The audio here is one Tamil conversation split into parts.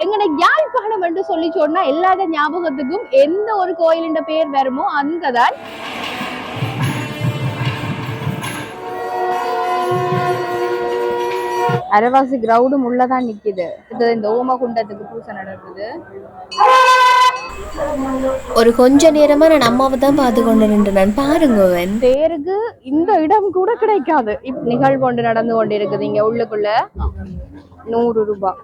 எங்கட யாழ்ப்பாணம் என்று சொல்லி சொன்னா எல்லாத ஞாபகத்துக்கும் எந்த ஒரு கோயிலின் பேர் வருமோ அங்கதான் அரைவாசி கிரௌடும் உள்ளதான் நிக்குது. இந்த ஓமகுண்டத்துக்கு பூசை நடக்குது. ஒரு கொஞ்ச நேரமா நான் அம்மாவை தான் பார்த்து கொண்டு நின்றேன். பாருங்க பேருக்கு இந்த இடம் கூட கிடைக்காது. நிகழ்வு கொண்டு நடந்து கொண்டு இருக்குது இங்க உள்ளுக்குள்ள. 100 ரூபாய்.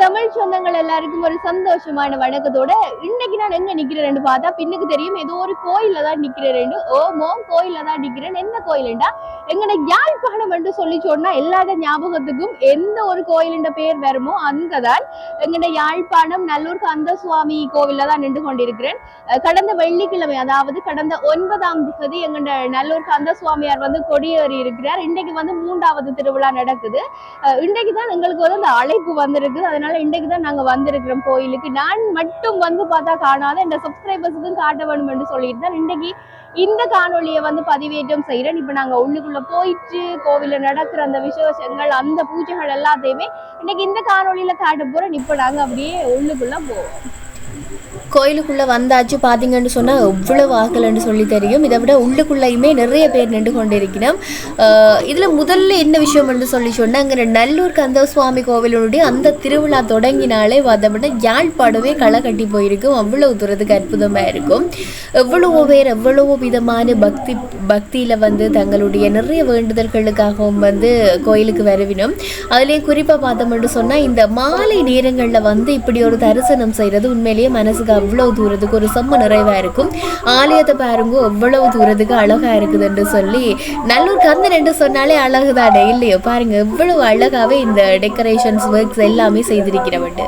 தமிழ் சொந்தங்கள் எல்லாருக்கும் ஒரு சந்தோஷமான வணக்கத்தோட இன்னைக்கு நான் எங்க நிக்கிறேன்னு பார்த்தா பின்னுக்கு தெரியும் ஏதோ ஒரு கோயில தான் நிக்கிறேன். ஓமோ கோயில தான் நிக்கிறேன். என்ன கோயிலுண்டா எங்கட யாழ்ப்பாணம் என்று சொல்லி சொன்னா எல்லாத ஞாபகத்துக்கும் எந்த ஒரு கோயிலின் பேர் வருமோ அங்கதான் எங்கட யாழ்ப்பாணம் நல்லூர் கந்த சுவாமி கோவில்ல தான் நின்று கொண்டிருக்கிறேன். கடந்த வெள்ளிக்கிழமை அதாவது கடந்த 9ஆம் தேதி எங்கட நல்லூர் கந்த சுவாமியார் வந்து கொடியேறி இருக்கிறார். இன்றைக்கு வந்து 3வது திருவிழா நடக்குது. இன்றைக்கு தான் எங்களுக்கு வந்து அந்த அழைப்பு வந்திருக்கு. அதனால இன்றைக்கு தான் நாங்க வந்திருக்கிறோம் கோயிலுக்கு. நான் மட்டும் வந்து பார்த்தா காணாத இந்த சப்ஸ்கிரைபர்ஸுக்கும் காட்ட வேணும் என்று சொல்லிட்டு தான் இன்றைக்கு இந்த காணொலியை வந்து பதிவேற்றம் செய்யறேன். இப்ப நாங்க உள்ளுக்குள்ள போயிட்டு கோவில நடக்கிற அந்த விசேஷங்கள் அந்த பூஜைகள் எல்லாத்தையுமே இன்னைக்கு இந்த காணொலியில காட்ட போறேன். இப்ப நாங்க அப்படியே உள்ளுக்குள்ள போவோம். கோயிலுக்குள்ளே வந்தாச்சு. பார்த்தீங்கன்னு சொன்னால் எவ்வளவு ஆக்கலன்னு சொல்லி தெரியும். இதை விட உள்ளுக்குள்ளேயுமே நிறைய பேர் நின்று கொண்டிருக்கிறோம். இதில் முதல்ல என்ன விஷயம் என்று சொல்லி சொன்னால் அங்கே நல்லூர் கந்த சுவாமி கோவிலுடைய அந்த திருவிழா தொடங்கினாலே அதை விட யாழ்ப்பாடவே களை கட்டி போயிருக்கும். அவ்வளவு தூரத்துக்கு அற்புதமாக இருக்கும். எவ்வளவோ பேர் எவ்வளவோ விதமான பக்தியில் வந்து தங்களுடைய நிறைய வேண்டுதல்களுக்காகவும் வந்து கோயிலுக்கு வருவினோம். அதுலேயும் குறிப்பாக பார்த்தோம்னு சொன்னால் இந்த மாலை நேரங்களில் வந்து இப்படி ஒரு தரிசனம் செய்கிறது உண்மையிலேயே மனசுக்கு அவ்வளவு தூரத்துக்கு ஒரு செம்ம நிறைவா இருக்கும். ஆலயத்தை பாருங்க எவ்வளவு தூரத்துக்கு அழகா இருக்குதுன்னு சொல்லி நல்லூர் கந்தன் என்று சொன்னாலே அழகுதானே இல்லையோ. பாருங்க எவ்வளவு அழகாவே இந்த டெக்கரேஷன்ஸ் ஒர்க்ஸ் எல்லாமே செய்திருக்கிறவன்.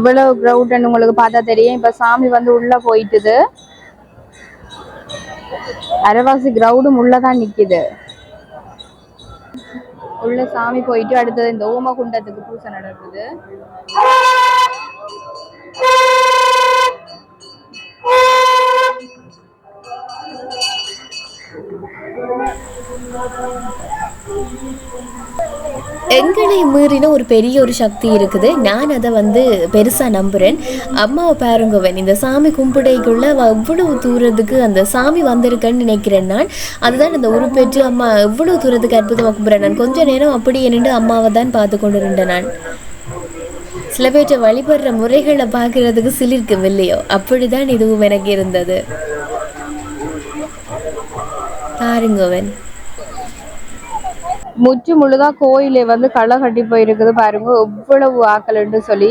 எவ்வளவு கிரவுட்ன்னு உங்களுக்கு பார்த்தா தெரியும். இப்ப சாமி வந்து உள்ள போயிட்டுது. அரைவாசி கிரவுடும் உள்ளதான் நிக்குது. உள்ள சாமி போயிட்டு அடுத்தது இந்த ஓம குண்டத்துக்கு பூசை நடக்குது. எங்களை மீறின ஒரு பெரிய ஒரு சக்தி இருக்குது. நான் அதை வந்து பெருசாக நம்புகிறேன். அம்மாவை பாருங்கவன் இந்த சாமி கும்பிடைக்குள்ள எவ்வளவு தூரத்துக்கு அந்த சாமி வந்திருக்கேன்னு நினைக்கிறேன். நான் அதுதான் இந்த உருப்பெற்று அம்மா எவ்வளவு தூரத்துக்கு அற்புதமாக கும்பிட்றேன். நான் கொஞ்ச நேரம் அப்படி என்னென்று அம்மாவை தான் பார்த்து கொண்டு இருந்தேன். நான் சில பேற்ற வழிபடுற முறைகளை பார்க்கறதுக்கு சிலிர்க்கும் இல்லையோ, அப்படிதான் இதுவும் எனக்கு இருந்தது. பாருங்கவன் முற்று முழுதா கோயிலே வந்து களை கட்டி போயிருக்குது. பாருங்க எவ்வளவு ஆக்கல்ன்னு சொல்லி.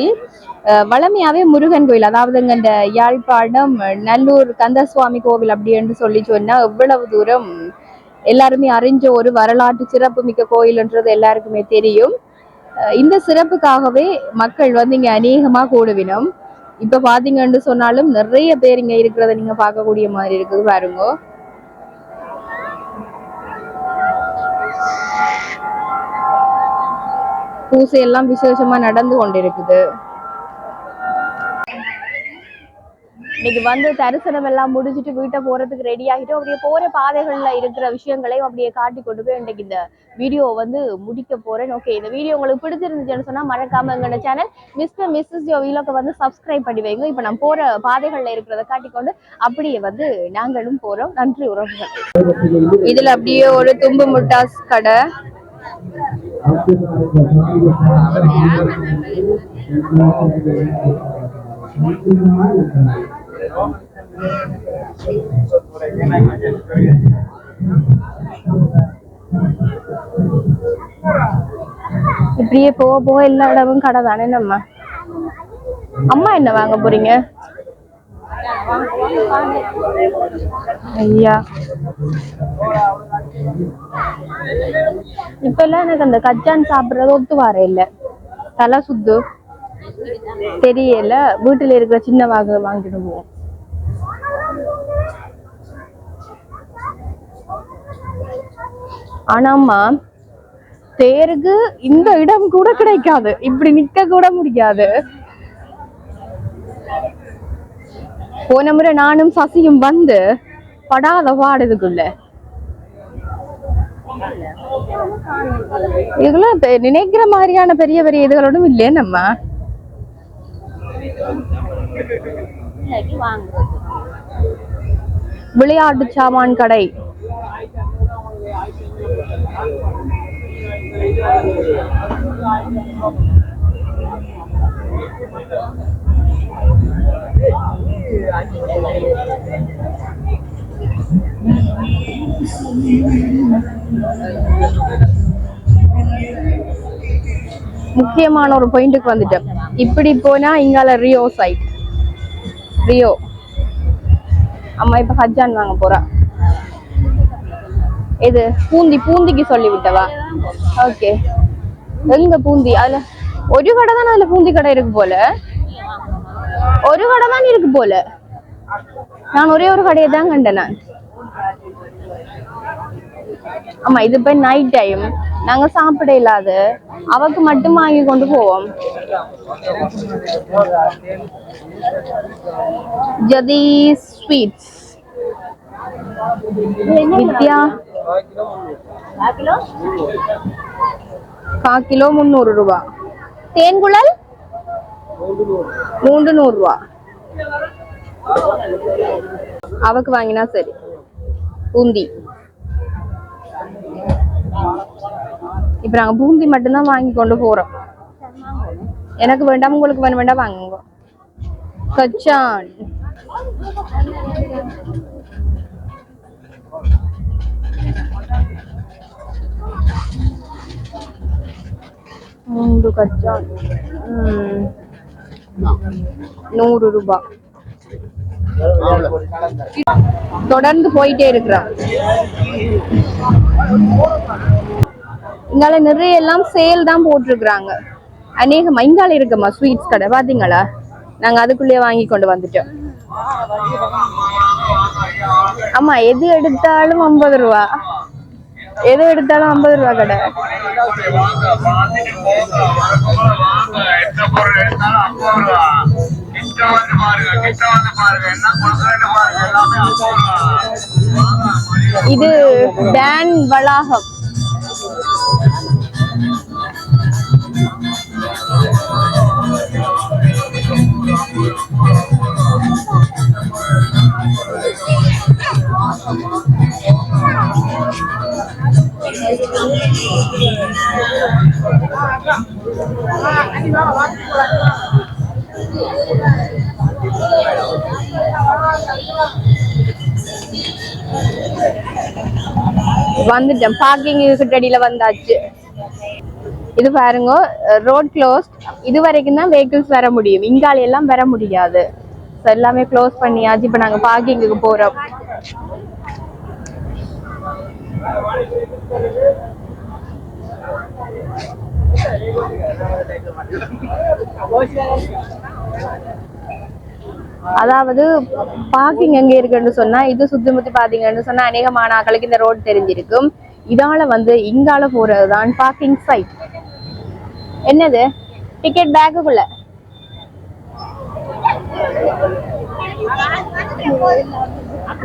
வளமையாவே முருகன் கோயில், அதாவது இந்த யாழ்ப்பாணம் நல்லூர் கந்தசுவாமி கோவில் அப்படின்னு சொல்லி சொன்னா எவ்வளவு தூரம் எல்லாருமே அறிஞ்ச ஒரு வரலாற்று சிறப்பு மிக்க கோயில்ன்றது எல்லாருக்குமே தெரியும். இந்த சிறப்புக்காகவே மக்கள் வந்து இங்க அநேகமா கூடுவினம். இப்ப பாத்தீங்கன்னு சொன்னாலும் நிறைய பேர் இங்க இருக்கிறத நீங்க பார்க்கக்கூடிய மாதிரி இருக்குது. பாருங்க பூசை எல்லாம் விசேஷமா நடந்து கொண்டிருக்குது. இன்னைக்கு வந்து தரிசனம் எல்லாம் முடிச்சுட்டு வீட்டை போறதுக்கு ரெடி ஆகிட்டு அப்படியே போற பாதைகள்ல இருக்கிற விஷயங்களையும் அப்படியே காட்டி கொண்டு போய் இன்னைக்கு இந்த வீடியோ வந்து முடிக்க போறேன். ஓகே, இந்த வீடியோ உங்களுக்கு பிடிச்சிருந்துச்சுன்னு சொன்னா மறக்காம எங்களோட சேனல் மிஸ்டர் மிஸ்ஸஸ் யோ வீலோக்கு வந்து சப்ஸ்கிரைப் பண்ணி வைங்க. இப்ப நம்ம போற பாதைகள்ல இருக்கிறத காட்டிக்கொண்டு அப்படியே வந்து நாங்களும் போறோம். நன்றி உறவுகள். இதுல அப்படியே ஒரு தும்பு முட்டாஸ் கடை. இப்படியே போக போக எல்லா இடமும் கடை தானே. நம்ம அம்மா என்ன வாங்க போறீங்க? ஐயா இப்ப எல்லாம் எனக்கு அந்த கச்சான் சாப்பிடுறது ஒத்து வர இல்ல. தலை சுத்து தெரியல. வீட்டுல இருக்கிற சின்ன வாங்கிட்டு போவோம். ஆனாம்மா தேருக்கு இந்த இடம் கூட கிடைக்காது. இப்படி நிக்க கூட முடியாது. போன முறை நானும் சசியும் வந்து படாத பாடுதுக்குள்ள. இதெல்லாம் நினைக்கிற மாதிரியான பெரிய பெரிய இதுகளோடும் இல்லையே. நம்ம விளையாட்டு சாமான் கடை. முக்கியமான ஒரு பாயிண்ட்டுக்கு வந்துட்டேன். இப்படி போனா இங்கால ரியோ சைட். ரியோ அம்மா இப்ப ஹஜ்ஜான் வாங்க போறா. இது பூந்திக்கு சொல்லி விட்டவா? ஓகே, எங்க பூந்தி? அதுல ஒரு கடை தான், அதுல பூந்தி கடை இருக்கு போல. ஒரு கடை தான் இருக்கு போல. நான் ஒரே ஒரு கடையை தான் கண்டேன் நான். ஆமா, இது போய் நைட் டைம் நாங்க சாப்பிட இல்லாத அவக்கு மட்டும் வாங்கி கொண்டு போவோம். ஜதி ஸ்வீட்ஸ் வித்யா கிலோ 300 ரூபாய். தேன்குழல் 300 ரூபாய். அவக்கு வாங்கினா சரி. பூந்தி இப்ப நாங்க பூந்தி மட்டும்தான் வாங்கி கொண்டு போறோம். எனக்கு வேண்டாம், உங்களுக்கு வேண்டாம் வாங்குங்க. கச்சான் மூன்று கச்சான் 100 ரூபாய். தொடர்ந்து போயிட்டே இருக்கிறோம். இங்கால நிறைய எல்லாம் சேல் தான் போட்டிருக்கிறாங்க. அநேகமா இங்கால இருக்குமா ஸ்வீட்ஸ் கடை பாத்தீங்களா? நாங்க அதுக்குள்ளேயே வாங்கி கொண்டு வந்துட்டோம். ஆமா, எது எடுத்தாலும் 50 ரூபா, எது எடுத்தாலும் 50 ரூபா கடை. இது டான் வளாகம். வந்துட்டோம், பார்க்கிங் கிட்டடியில வந்தாச்சு. இது பாருங்க, ரோட் க்ளோஸ். இது வரைக்கும் தான் வெஹிக்கிள்ஸ் வர முடியும், இங்கால எல்லாம் வர முடியாது. எல்லாமே க்ளோஸ் பண்ணியாச்சு. இப்ப நாங்க பார்க்கிங்குக்கு போறோம். அதாவது பார்க்கிங் எங்க இருக்குன்னு சொன்னா, இது சுத்தி முத்தி பாத்தீங்கன்னு சொன்னா அநேகமான ஆட்களுக்கு இந்த ரோட் தெரிஞ்சிருக்கும். இதால வந்து இங்கால போறதுதான் பார்க்கிங் சைட். என்னது டிக்கெட் பேக்குக்குள்ள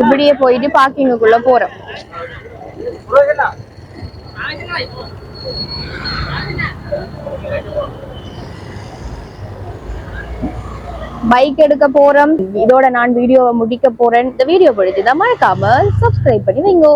இப்படியே போயிட்டு பார்க்கிங்குக்குள்ள போறோம். பைக் எடுக்க போறோம். இதோட நான் வீடியோவை முடிக்க போறேன். இந்த வீடியோ பிடிச்சதா மறக்காம சப்ஸ்கிரைப் பண்ணி வைங்க.